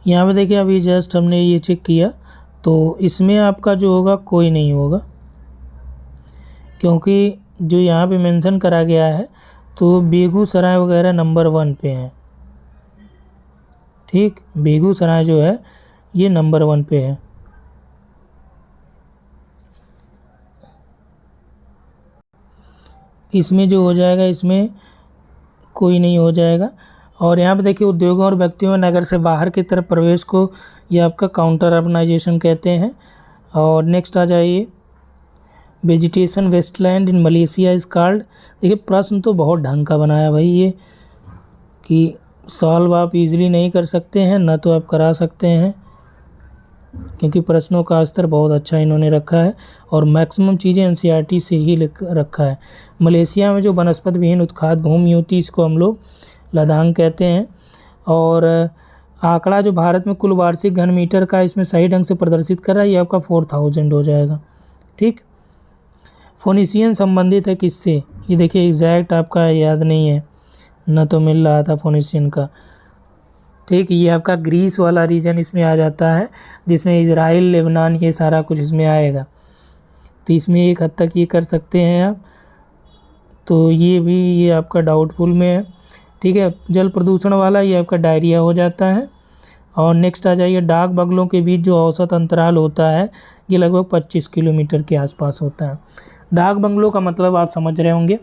यहाँ पे देखिए, अभी जस्ट हमने ये चेक किया तो इसमें आपका जो होगा कोई नहीं होगा, क्योंकि जो यहाँ पे मेंशन करा गया है तो बेगूसराय वगैरह नंबर 1 पे है। ठीक, बेगूसराय जो है ये नंबर 1 पे है। इसमें जो हो जाएगा इसमें कोई नहीं हो जाएगा। और यहाँ पे देखिए उद्योगों और व्यक्तियों में नगर से बाहर की तरफ प्रवेश को ये आपका काउंटर अर्बनाइजेशन कहते हैं। और नेक्स्ट आ जाइए, vegetation wasteland in Malaysia is called. देखिए प्रश्न तो बहुत ढंग का बनाया भाई ये, कि सॉल्व आप इजीली नहीं कर सकते हैं, ना तो आप करा सकते हैं, क्योंकि प्रश्नों का स्तर बहुत अच्छा इन्होंने रखा है और मैक्सिमम चीज़ें एनसीईआरटी से ही लिख रखा है। मलेशिया में जो वनस्पत विहीन उत्खाद भूमि होती है इसको हम लोग लदांग कहते हैं। और आंकड़ा जो भारत में कुल वार्षिक घन मीटर का इसमें सही ढंग से प्रदर्शित कर रहा है, ये आपका 4000 हो जाएगा। ठीक, फोनीशियन संबंधित है किससे, ये देखिए एग्जैक्ट आपका याद नहीं है, न तो मिल रहा था फोनीशियन का। ठीक, ये आपका ग्रीस वाला रीजन इसमें आ जाता है, जिसमें इजराइल, लेबनान, ये सारा कुछ इसमें आएगा। तो इसमें एक हद तक ये कर सकते हैं आप, तो ये भी ये आपका डाउटफुल में है। ठीक है, जल प्रदूषण वाला ये आपका डायरिया हो जाता है। और नेक्स्ट आ जाइए, डाक बंगलों के बीच जो औसत अंतराल होता है ये लगभग 25 किलोमीटर के आसपास होता है। डाक बंगलों का मतलब आप समझ रहे होंगे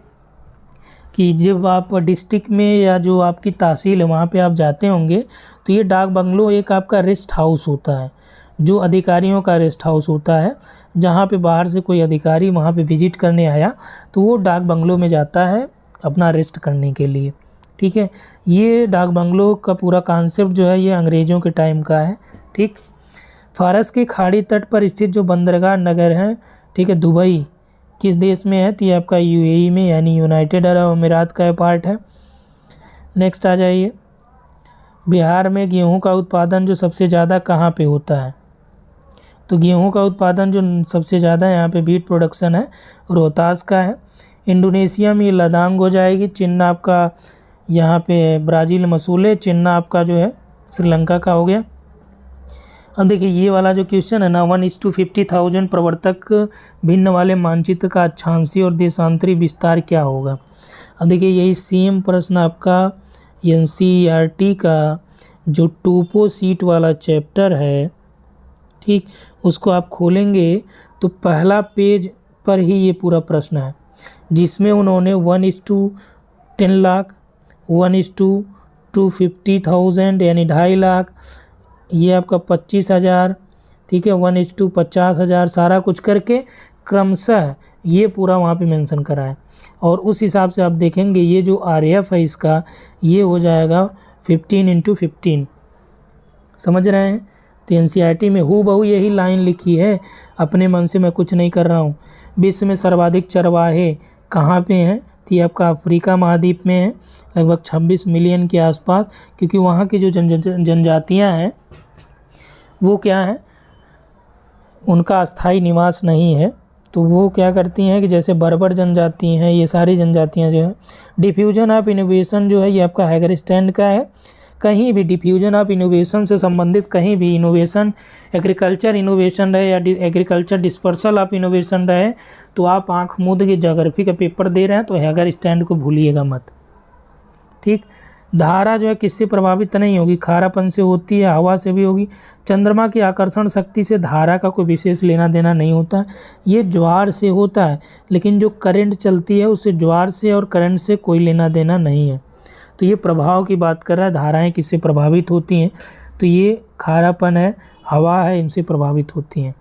कि जब आप डिस्ट्रिक्ट में या जो आपकी तहसील है वहाँ पे आप जाते होंगे, तो ये डाक बंगलो एक आपका रेस्ट हाउस होता है, जो अधिकारियों का रेस्ट हाउस होता है। जहाँ पे बाहर से कोई अधिकारी वहाँ पे विजिट करने आया तो वो डाक बंगलो में जाता है अपना रेस्ट करने के लिए। ठीक है, ये डाक बंगलो का पूरा कॉन्सेप्ट जो है ये अंग्रेज़ों के टाइम का है। ठीक, फारस के खाड़ी तट पर स्थित जो बंदरगाह नगर है, ठीक है, दुबई किस देश में है, तो ये आपका यूएई में, यानी यूनाइटेड अरब अमीरात का पार्ट है। नेक्स्ट आ जाइए, बिहार में गेहूं का उत्पादन जो सबसे ज़्यादा कहाँ पे होता है, तो गेहूं का उत्पादन जो सबसे ज़्यादा यहाँ पे बीट प्रोडक्शन है रोहतास का है। इंडोनेशिया में ये लदांग हो जाएगी। चिन्ना आपका यहाँ पे ब्राज़ील मसूले, चिन्ना आपका जो है श्रीलंका का हो गया। अब देखिए ये वाला जो क्वेश्चन है ना, 1:50,000 प्रवर्तक भिन्न वाले मानचित्र का अक्षांशीय और देशांतरी विस्तार क्या होगा। अब देखिए यही सेम प्रश्न आपका एनसीईआरटी का जो टोपो सीट वाला चैप्टर है, ठीक, उसको आप खोलेंगे तो पहला पेज पर ही ये पूरा प्रश्न है, जिसमें उन्होंने 1:10 लाख, 1:250,000 यानी 2.5 लाख, ये आपका 25,000, ठीक है, 1:50,000 सारा कुछ करके क्रमशः ये पूरा वहाँ पे मेंशन करा है। और उस हिसाब से आप देखेंगे ये जो आरएफ है इसका ये हो जाएगा 15:15। समझ रहे हैं। तो एनसीईआरटी में हूबहू यही लाइन लिखी है, अपने मन से मैं कुछ नहीं कर रहा हूँ। विश्व में सर्वाधिक चरवाहे कहाँ पे हैं, तो ये आपका अफ्रीका महाद्वीप में है, लगभग 26 मिलियन के आसपास। क्योंकि वहाँ की जो जनजातियाँ हैं वो क्या है, उनका अस्थाई निवास नहीं है, तो वो क्या करती हैं कि जैसे बर्बर जनजाति हैं, ये सारी जनजातियाँ जो है। डिफ्यूजन ऑफ इनोवेशन जो है ये आपका हैगरस्टैंड का है। कहीं भी डिफ्यूजन ऑफ इनोवेशन से संबंधित कहीं भी इनोवेशन, एग्रीकल्चर इनोवेशन रहे या एग्रीकल्चर डिस्पर्सल ऑफ इनोवेशन रहे, तो आप आँख मूंद के ज्योग्राफी का पेपर दे रहे हैं तो हैगरस्टैंड को भूलिएगा मत। ठीक, धारा जो है किससे प्रभावित नहीं होगी, खारापन से होती है, हवा से भी होगी। चंद्रमा की आकर्षण शक्ति से धारा का कोई विशेष लेना देना नहीं होता, ये ज्वार से होता है। लेकिन जो करंट चलती है उससे ज्वार से और करंट से कोई लेना देना नहीं है। तो ये प्रभाव की बात कर रहा है, धाराएं किससे प्रभावित होती हैं, तो ये खारापन है, हवा है, इनसे प्रभावित होती हैं।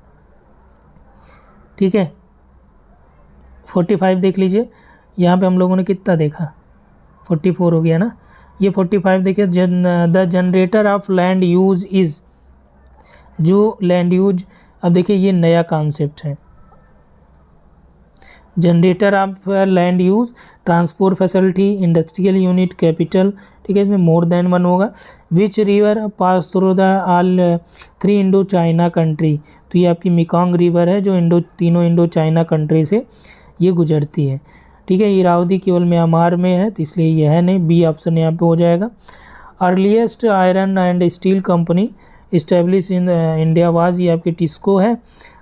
ठीक है, 45 देख लीजिए, यहाँ पे हम लोगों ने कितना देखा, 44 हो गया ना। ये 45 देखिए, the generator off land use is, जो लैंड यूज, अब देखिए ये नया कॉन्सेप्ट है, generator off land use, transport facility, industrial unit, capital. ठीक है, इसमें मोर देन वन होगा। Which river pass through the all 3 Indo China country, तो ये आपकी मेकॉन्ग रिवर है जो तीनों इंडो चाइना कंट्री से ये गुजरती है। ठीक है, इरावदी केवल म्यांमार में है, तो इसलिए यह है नहीं, बी ऑप्शन यहाँ पे हो जाएगा। Earliest iron and steel company establish in India was, ये आपकी टिस्को है।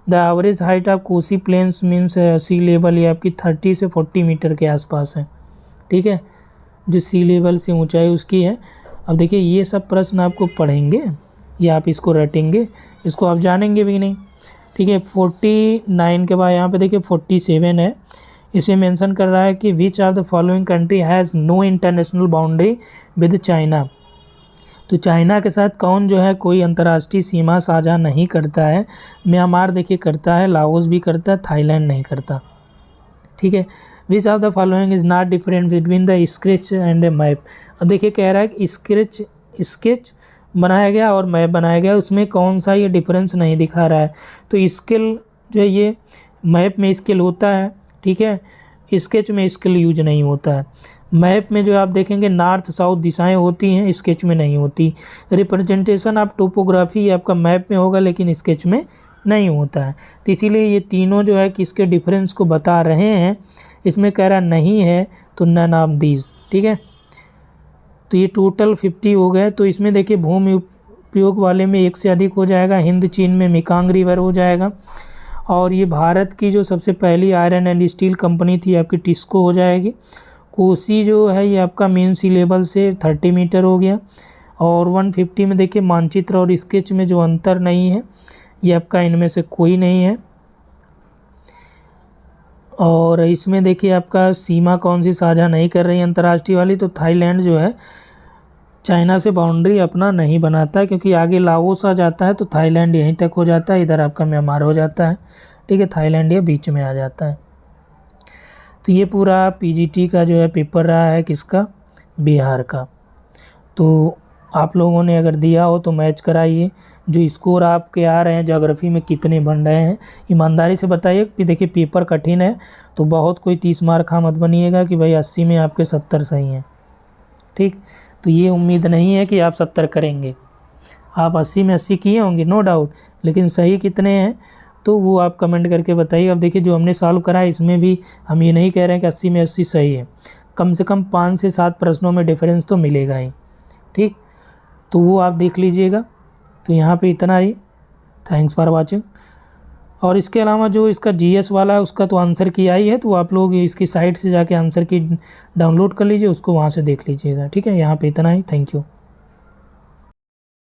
The average height of Kosi plains means sea level, ये आपकी 30 से 40 मीटर के आसपास है। ठीक है, जो सी लेवल से ऊंचाई उसकी है। अब देखिए ये सब प्रश्न आपको पढ़ेंगे या आप इसको रटेंगे, इसको आप जानेंगे भी नहीं। ठीक है, 49 के बाद यहाँ पे देखिए 47 है, इसे मेंशन कर रहा है कि which of the following country has no international boundary with China, तो चाइना के साथ कौन जो है कोई अंतर्राष्ट्रीय सीमा साझा नहीं करता है। म्यांमार देखिए करता है, लाओस भी करता है, थाईलैंड नहीं करता। ठीक है। Which of the following is not different between the sketch and A map. अब देखिए कह रहा है कि स्केच बनाया गया और मैप बनाया गया, उसमें कौन सा ये डिफरेंस नहीं दिखा रहा है। तो स्केल जो है ये मैप में स्केल होता है, ठीक है, स्केच में स्केल यूज नहीं होता है। मैप में जो आप देखेंगे नॉर्थ साउथ दिशाएं होती हैं, स्केच में नहीं होती। रिप्रेजेंटेशन ऑफ टोपोग्राफी आपका मैप में होगा लेकिन स्केच में नहीं होता है। तो इसीलिए ये तीनों जो है किसके डिफरेंस को बता रहे हैं। इसमें कह रहा नहीं है तो नन ऑफ दीज, ठीक है। तो ये टोटल 50 हो गए। तो इसमें देखिए भूमि उपयोग वाले में एक से अधिक हो जाएगा, हिंद चीन में मेकांग रिवर हो जाएगा, और ये भारत की जो सबसे पहली आयरन एंड स्टील कंपनी थी आपकी टिस्को हो जाएगी। कोसी जो है ये आपका मेन सी लेवल से 30 मीटर हो गया। और 150 में देखिए मानचित्र और स्केच में जो अंतर नहीं है ये आपका इनमें से कोई नहीं है। और इसमें देखिए आपका सीमा कौन सी साझा नहीं कर रही है अंतर्राष्ट्रीय वाली, तो थाईलैंड जो है चाइना से बाउंड्री अपना नहीं बनाता है, क्योंकि आगे लाओस आ जाता है तो थाईलैंड यहीं तक हो जाता है, इधर आपका म्यांमार हो जाता है, ठीक है, थाईलैंड ये बीच में आ जाता है। तो ये पूरा पीजीटी का जो है पेपर रहा है किसका, बिहार का। तो आप लोगों ने अगर दिया हो तो मैच कराइए, जो स्कोर आपके आ रहे हैं ज्योग्राफी में कितने बन रहे हैं ईमानदारी से बताइए। कि देखिए पेपर कठिन है तो बहुत कोई 30 मार्क का मत बनिएगा कि भाई 80 में आपके 70 सही हैं, ठीक। तो ये उम्मीद नहीं है कि आप 70 करेंगे, आप 80 में 80 किए होंगे नो डाउट, लेकिन सही कितने हैं तो वो आप कमेंट करके बताइए। अब देखिए जो हमने सॉल्व करा है इसमें भी हम ये नहीं कह रहे हैं कि 80 में 80 सही है, कम से कम 5 से 7 प्रश्नों में डिफरेंस तो मिलेगा ही, ठीक। तो वो आप देख लीजिएगा। तो यहाँ पे इतना ही, थैंक्स फॉर वाचिंग। और इसके अलावा जो इसका जीएस वाला है उसका तो आंसर की आई है, तो आप लोग इसकी साइट से जाके आंसर की डाउनलोड कर लीजिए, उसको वहाँ से देख लीजिएगा, ठीक है। यहाँ पे इतना ही, थैंक यू।